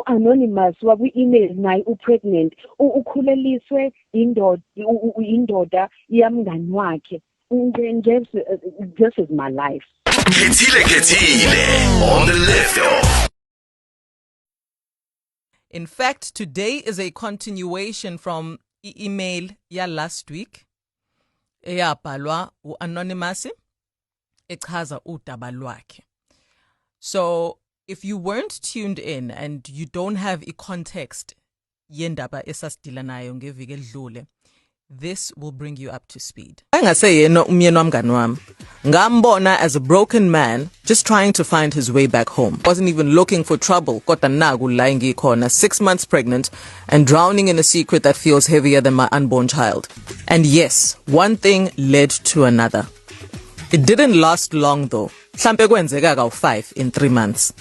u-anonymous wakwi-email naye upregnant ukhuleliswe indoda yamngani wakhe. This is my life. Khethile on the left. In fact, today is a continuation from email ya last week eyabhalwa u-anonymous echaza udaba lwakhe. So if you weren't tuned in and you don't have a context yendaba esasidila nayo ngeviki edlule, this will bring you up to speed. Angase yena umyeni wamngani wami ngambona as a broken man just trying to find his way back home. Wasn't even looking for trouble. Kodwa naku la ngikhona 6 months pregnant and drowning in a secret that feels heavier than my unborn child. And yes, one thing led to another. It didn't last long though. Mhlambe kwenzeka kawu5 in 3 months.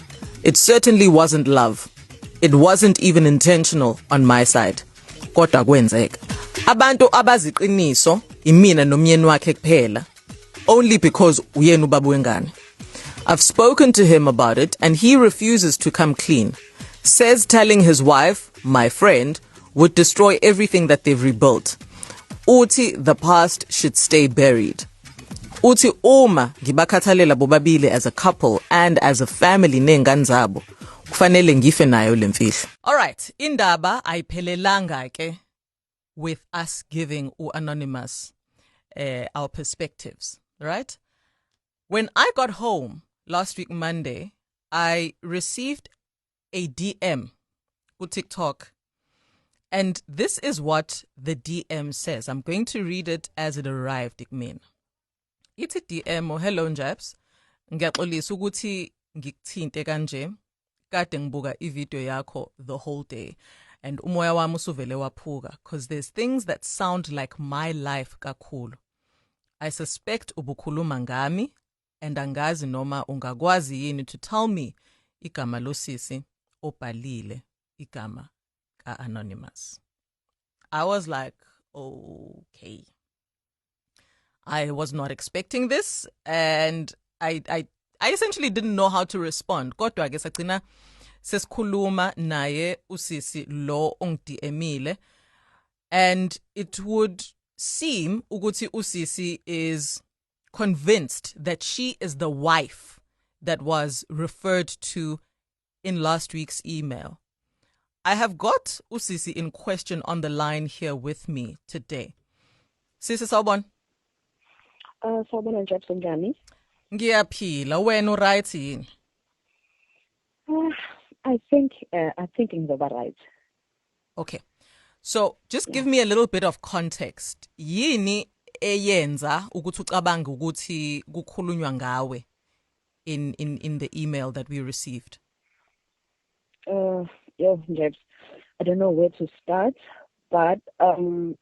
It certainly wasn't love. It wasn't even intentional on my side. Kodwa kwenzeka. Abantu abaziqiniso imina nomyeni wakhe kuphela. Only because uyena ubaba wengane. I've spoken to him about it and he refuses to come clean. Says telling his wife, my friend, would destroy everything that they've rebuilt. Uthi the past should stay buried. Uthi uma ngibakhathalela bobabili as a couple and as a family nengane zabo kufanele ngife nayo lemfihlo. All right, indaba ayiphelelanga ke with us giving anonymous our perspectives, right? When I got home last week Monday, I received a DM on TikTok, and this is what the DM says. I'm going to read it as it arrived. Ithi DM, hello Njabs, ngiyaxolisa ukuthi ngikuthinte kanje, kade ngibuka ivideo yakho the whole day. And umoya wami usuvele waphuka because there's things that sound like my life kakhulu. I suspect ubukhuluma ngami and angazi noma ungakwazi yini to tell me igama losisi obhalile igama ka anonymous. I was like, okay. I was not expecting this and I essentially didn't know how to respond. Kodwa ke sagcina sesikhuluma naye usisi lo ongidmile, and it would seem ukuthi usisi is convinced that she is the wife that was referred to in last week's email. I have got usisi in question on the line here with me today. Sisi sawubona. Sawubona Njabs njani? Ngiyaphila, wena right yini? I think things are right. Okay. So just give me a little bit of context. Yini eyenza ukuthi ucabange ukuthi kukhulunywa ngawe in the email that we received? Njabs, I don't know where to start, but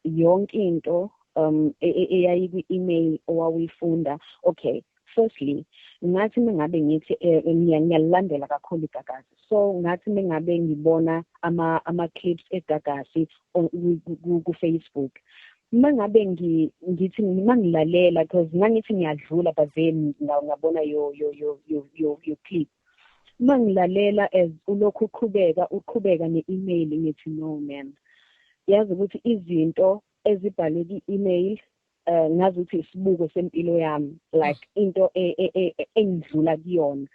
yonke into eyayi kwi-email owawuyifunda. Okay, firstly, ngathi mengabe ngithi ngiyalandela kakhulu igagasi. So ngathi mengabe ngibona ama clips egagasi ku Facebook. Mangabe ngithi mangilalela because ngangithi ngiyadlula but then ngabona your clip. Mangilalela as ulokhu uqhubeka ne-email ngithi no man. Yazi ukuthi izinto ezibhalwe ku-email ngazi ukuthi isibuko sempilo yami, like into engidlula kuyona.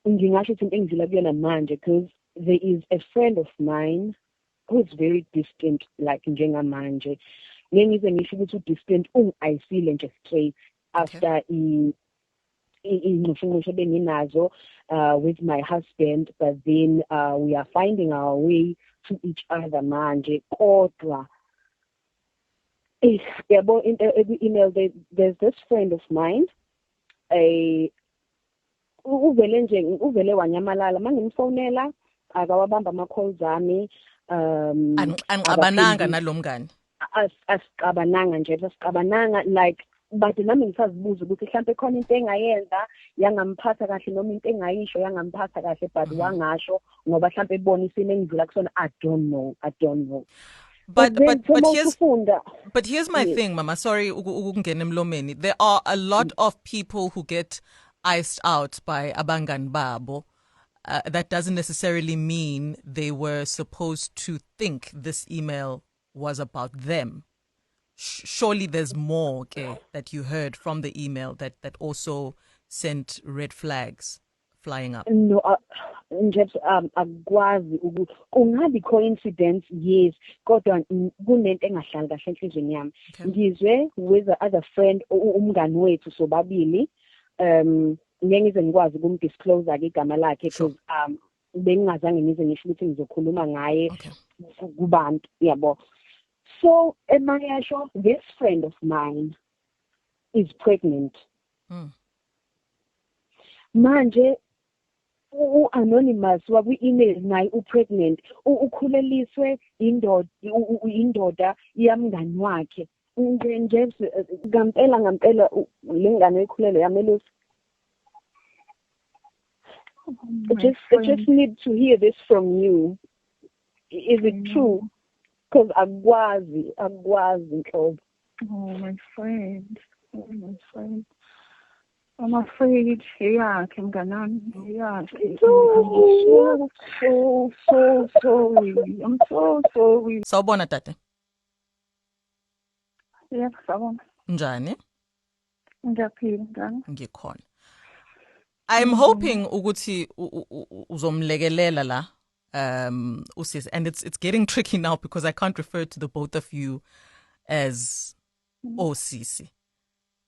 Ngingasho ukuthi into engidlula kuyona manje because there is a friend of mine who is very distant, like njengamanje. Ngize ngisho ukuthi distant ayisile nje straight after ingqusho benginazo with my husband, but then we are finding our way to each other manje. Kodwa in the email, there's this friend of mine, uvele wanyamalala mangimfonela akawabamba ama-calls ami angicabananga nalomngane asicabananga nje asicabananga like but nami ngisazibuza ukuthi mhlawumbe khona into engayenza yangamphatha kahle noma into engayisho yangamphatha kahle but wangasho ngoba mhlawumbe ebona isimo engidlula kusona. I don't know. But here's my thing, Mama. Sorry, ukungena emlomeni. There are a lot of people who get iced out by abangani babo that doesn't necessarily mean they were supposed to think this email was about them. Surely there's more that you heard from the email that also sent red flags flying up. No, nje akwazi kungabi coincidence, yes, kodwa kunento engahlali kahle enhlizweni yami. Ngizwe with the other friend umngani wethu sobabili ngize ngikwazi ukumdisclose ke igama lakhe because bengingazange ngize ngisho ukuthi ngizokhuluma ngaye kubantu yabo. So emayasho, this friend of mine is pregnant. Manje anonymous waku-email naye pregnant ukhuleliswe indoda yamngani wakhe nje ngampela lengane ekhulele yamelusi. I just need to hear this from you. Is it true? Because akwazi nhlobo. Oh my friend. I'm afraid, yeah, mnganami, yeah. I'm so sorry. I'm so sorry. Sawubona tate. Yeah, sawubona. Njani? Ngiyaphila ngani? Ngikhona. I'm hoping ukuthi uzomlekelela la usis, and it's getting tricky now because I can't refer to the both of you as Osisi.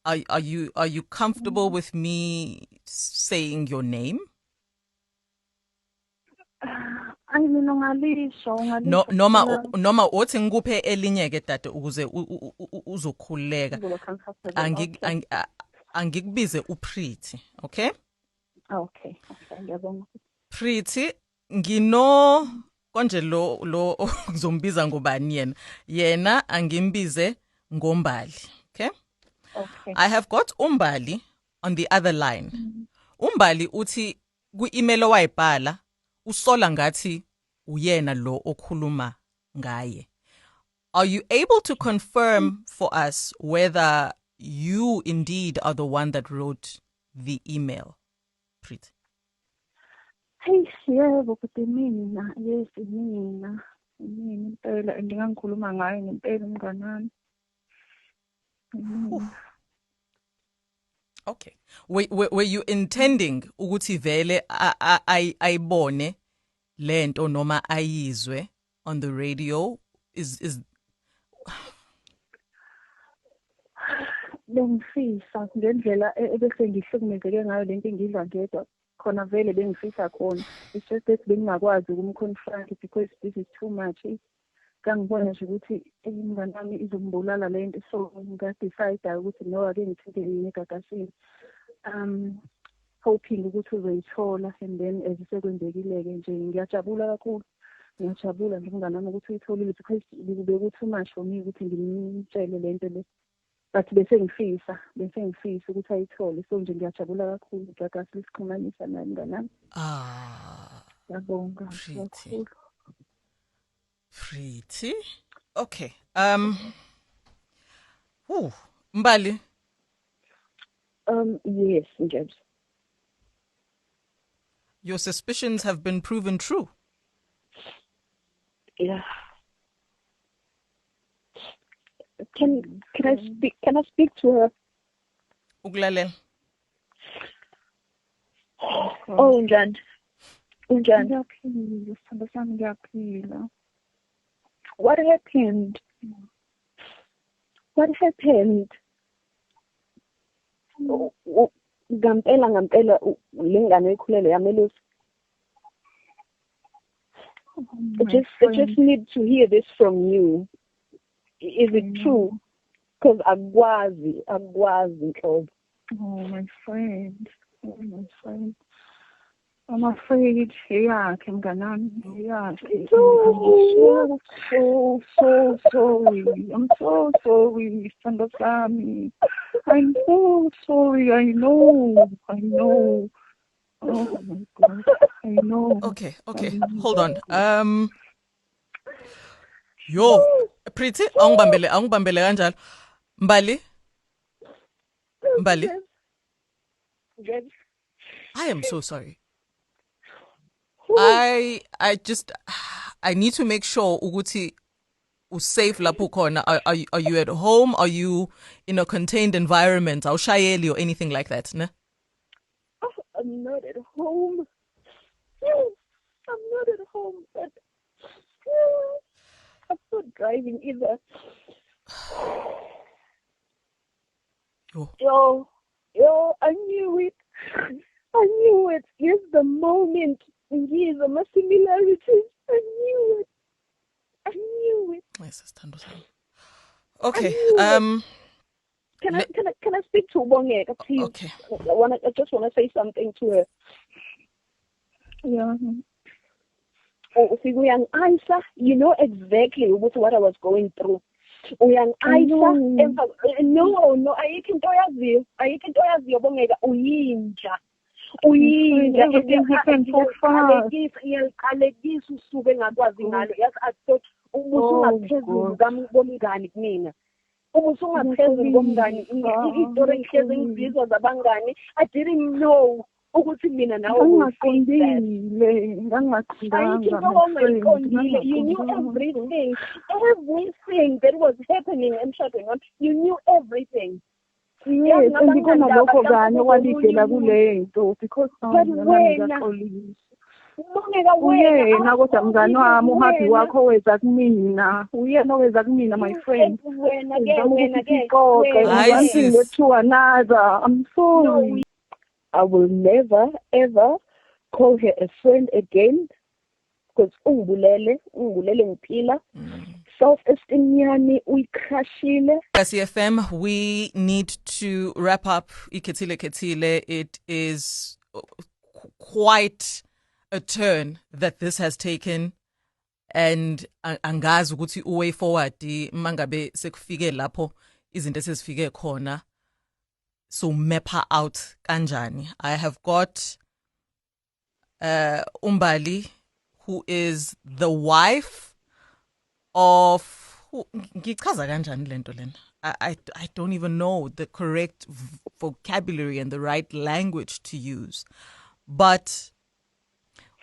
Are you comfortable with me saying your name? No, noma othi ngikuphe elinye ke tate ukuze uzokhuleka. Angikubize uPretty, okay? Okay, ngiyabonga. Pretty, ngino konje lo ngizombiza ngobani yena angimbize ngombali, okay? Okay. I have got Umbali on the other line. Umbali uthi ku-email owayibhala usola ngathi uyena lo okhuluma ngaye. Are you able to confirm for us whether you indeed are the one that wrote the email, Pretty? Hey, yebo kodwa mina, yes, mina impela ndingangikhuluma ngayo ngempela umnganami. Okay. Were you intending ukuthi vele ayibone lento noma ayizwe on the radio? Is bengifisa ngendlela ebese ngihlukumezeke ngayo lento engidla ngedwa khona vele bengifisa khona. It's just that bengingakwazi ukumconfront because this is too much. Kangibona nje ukuthi ingane izombulala lento, so ngadecide ukuthi no ake ngithinte ngegagasini hoping ukuthi uzoyithola, and then ezisekwenzekile ke nje ngiyajabula kakhulu. Ngiyajabula nje umnganami ukuthi uyitholile because bekube too much for me ukuthi ngimtshele lento le, but bese ngifisa ukuthi ayithole, so nje ngiyajabula kakhulu igagasi lisixhumanisa naye umnganami. Ngiyabonga kakhulu. Pretty. Okay. Mbali. Yes, James. Your suspicions have been proven true. Yeah. Can I speak to her? Uglalel. Oh, Unjan. Ngiyaphila. What happened? Ngampela lengane ekhulele yamelusi. I just need to hear this from you. Is it true? Because akwazi nhlobo. Oh my friend. I'm afraid, yeah, mnganami, yeah. I'm so sorry. I'm so sorry, Sandra Sami. I'm so sorry. I know. Oh my God, I know. Okay. Hold on. Yo, Pretty, angibambele kanjalo. Mbali. Yes. I am so sorry. I need to make sure ukuthi safe lapho khona. Are you at home? Are you in a contained environment? Awushayeli or anything like that, ne? I'm not at home. I'm not at home, but I'm not driving either. Yo, I knew it. I knew it. Here's the moment. Here's the similarities. I knew it. I knew it. Okay. Can I speak to Bongeka, please? Okay. I just want to say something to her. Yeah. Oh, uyang answer. You know exactly what I was going through. Uyang answer. No, ayikho into oyaziyo Bongeka uyinja. Everything happened so fast. Ngiyaliqalekisa usuku engakwazi ngalo. Yes, I thought usungaphezulu kamngani kumina. Usungaphezulu komngani. Izitori ngihlezi ngizizwa zabangani. I didn't know ukuthi mina nawe ngangaqondanga. You knew everything that was happening emshadweni wami. You knew everything. Yes, andikona lokho kanye walidela kulento because uyena kodwa mngani wami uhappy wakho weza kumina uyena oweza kumina my friend to another. I'm sorry. No, I will never ever call her a friend again because ungibulele ngiphila. Self-esteem yami uyikrashile. CFM, we need to wrap up Ikhethile Khethile. It is quite a turn that this has taken, and angazi ukuthi way forward mangabe sekufike lapho izinto esezifike khona, so mapper out kanjani. I have got Umbali, who is the wife of ngichaza kanjani lento lena. I don't even know the correct vocabulary and the right language to use. But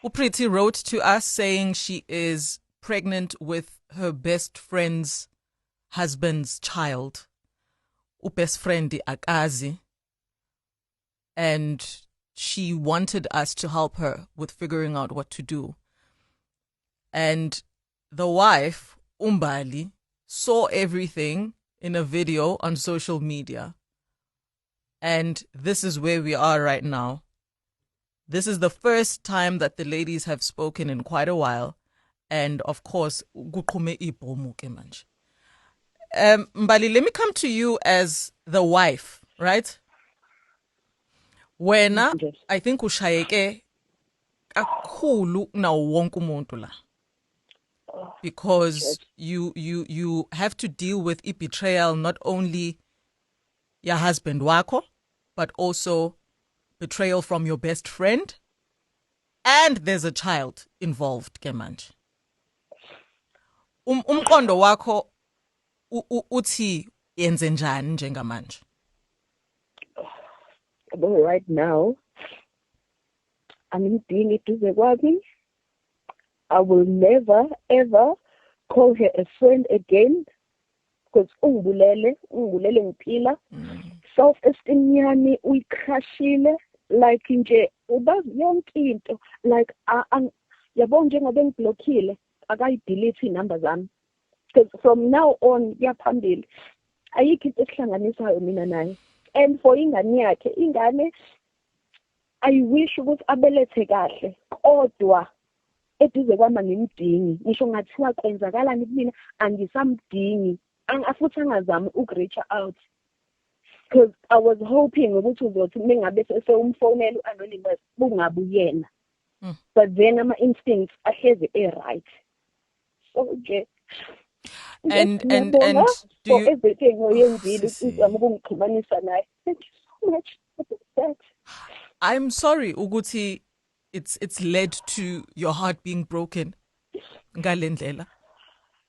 Upriti wrote to us saying she is pregnant with her best friend's husband's child. Best friend akazi. And she wanted us to help her with figuring out what to do. And the wife, Umbali, saw everything in a video on social media. And this is where we are right now. This is the first time that the ladies have spoken in quite a while. And of course, Mbali, let me come to you as the wife, right? Wena, I think ushayeke kakhulu nawo wonke umuntu la. Because you have to deal with betrayal, not only your husband wako, but also betrayal from your best friend, and there's a child involved ke manje. Umqondo wakho uthi yenze njani njengamanje? Right now, I'm doing it duze kwami. I will never ever call her a friend again because ungibulele ngiphila. Self-esteem yami uyikrashile, like nje ubazi yonke into, like yabona njengoba ngiblockile akayi-delete iy'namba zami because from now on yaphambili ayikho into esihlanganisayo mina naye. And for ingane I wish ukuthi abelethe kahle kodwa eduze kwami ngimdingi. Ngisho ngathiwa kwenzakalani kumina angisamdingi. Futhi angazami ukureach out. Because I was hoping ukuthi uzothi mengabe sewumfonela u-anonymous bungabe uyena. But then ama instincts ahlezi right. So nje and do you everything oyenzile uzama ukungixhumanisa naye. Thank you so much for that. I'm sorry ukuthi it's led to your heart being broken ngalendlela,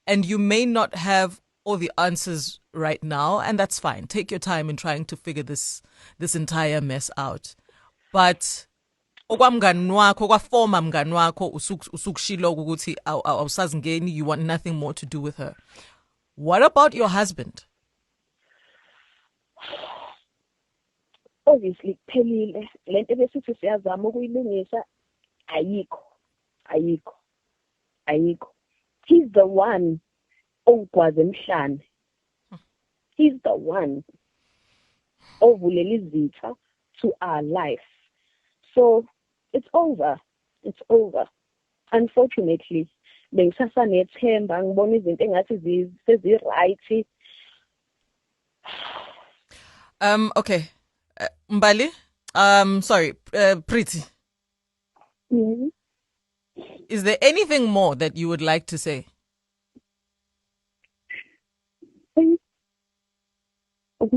and you may not have all the answers right now, and that's fine. Take your time in trying to figure this entire mess out. But okwamngani wakho kwaforma mngani wakho usukushilo ukuthi awusazingeni, you want nothing more to do with her. What about your husband? Obviously kuphelile lento besithi siyazama ukuyilungisa ayikho. He's the one ogwaze emhlane. He's the one ovulela izitha to our life. So it's over. Unfortunately, bengisasa nethemba ngibona izinto engathi sezi-right. Okay. Mbali, sorry, Pretty. Mm-hmm. Is there anything more that you would like to say? I'm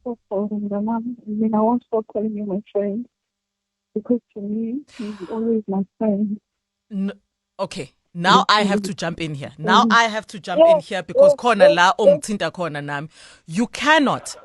so sorry, Mom. I mean, I won't stop calling you my friend because to me, he's always my friend. No, okay. Now I have to jump in here. Because khona la ongithinta khona nami. You cannot,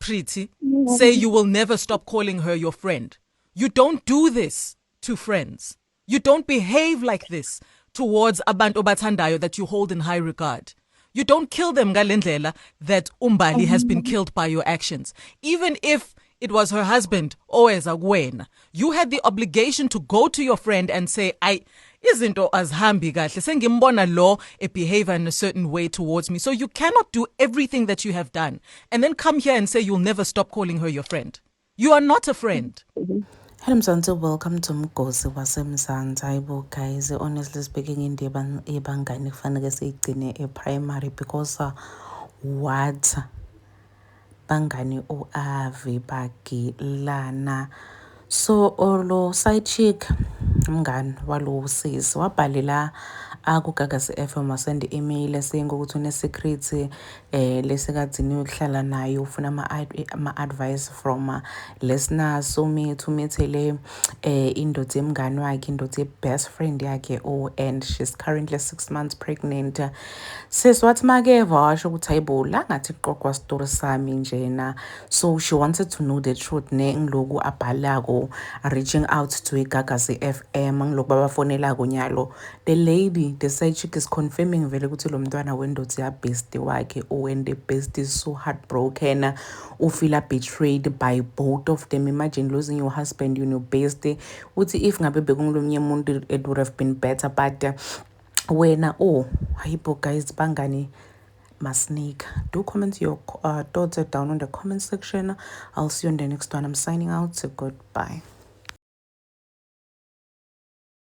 Pretty, say you will never stop calling her your friend. You don't do this to friends. You don't behave like this towards abantu obathandayo that you hold in high regard. You don't kill them ngalendlela that Umbali has been killed by your actions. Even if it was her husband, oweza kuwena, you had the obligation to go to your friend and say, izinto azihambi kahle, sengimbona lo behave in a certain way towards me. So you cannot do everything that you have done and then come here and say you'll never stop calling her your friend. You are not a friend. Hello Mzansi, welcome to Mgosi waseMzansi. Hayibo guys, honestly speaking, indaba ebangani kufanele siyigcine primary because what bangani uAvi bagilana. So lo side chick mngani walo sis wabhalela kuGagasi FM wasend email saying ukuthi une secret lesikadzini ukuhlala nayo ufuna ama advice from listener. So me to methele indodze mngani wakhe, indodze best friend yakhe, and she's currently 6 months pregnant. Sis wathi makeva washo ukuthi hayibola ngathi qoqwa story sami njena. So she wanted to know the truth ne ngiloku abhalako reaching out to iGagasi FM ngiloku babafonelako nyalo. The lady, the side chick, is confirming vele ukuthi lo mntwana wendodze ya bestie wakhe, and the bestie is so heartbroken, feel betrayed by both of them. Imagine losing your husband, your bestie. Uthi if ngabe bekungolunye umuntu it would have been better, but wena hayibo guys bangani masnake. Do comment your thoughts down on the comment section. I'll see you on the next one. I'm signing out. So goodbye.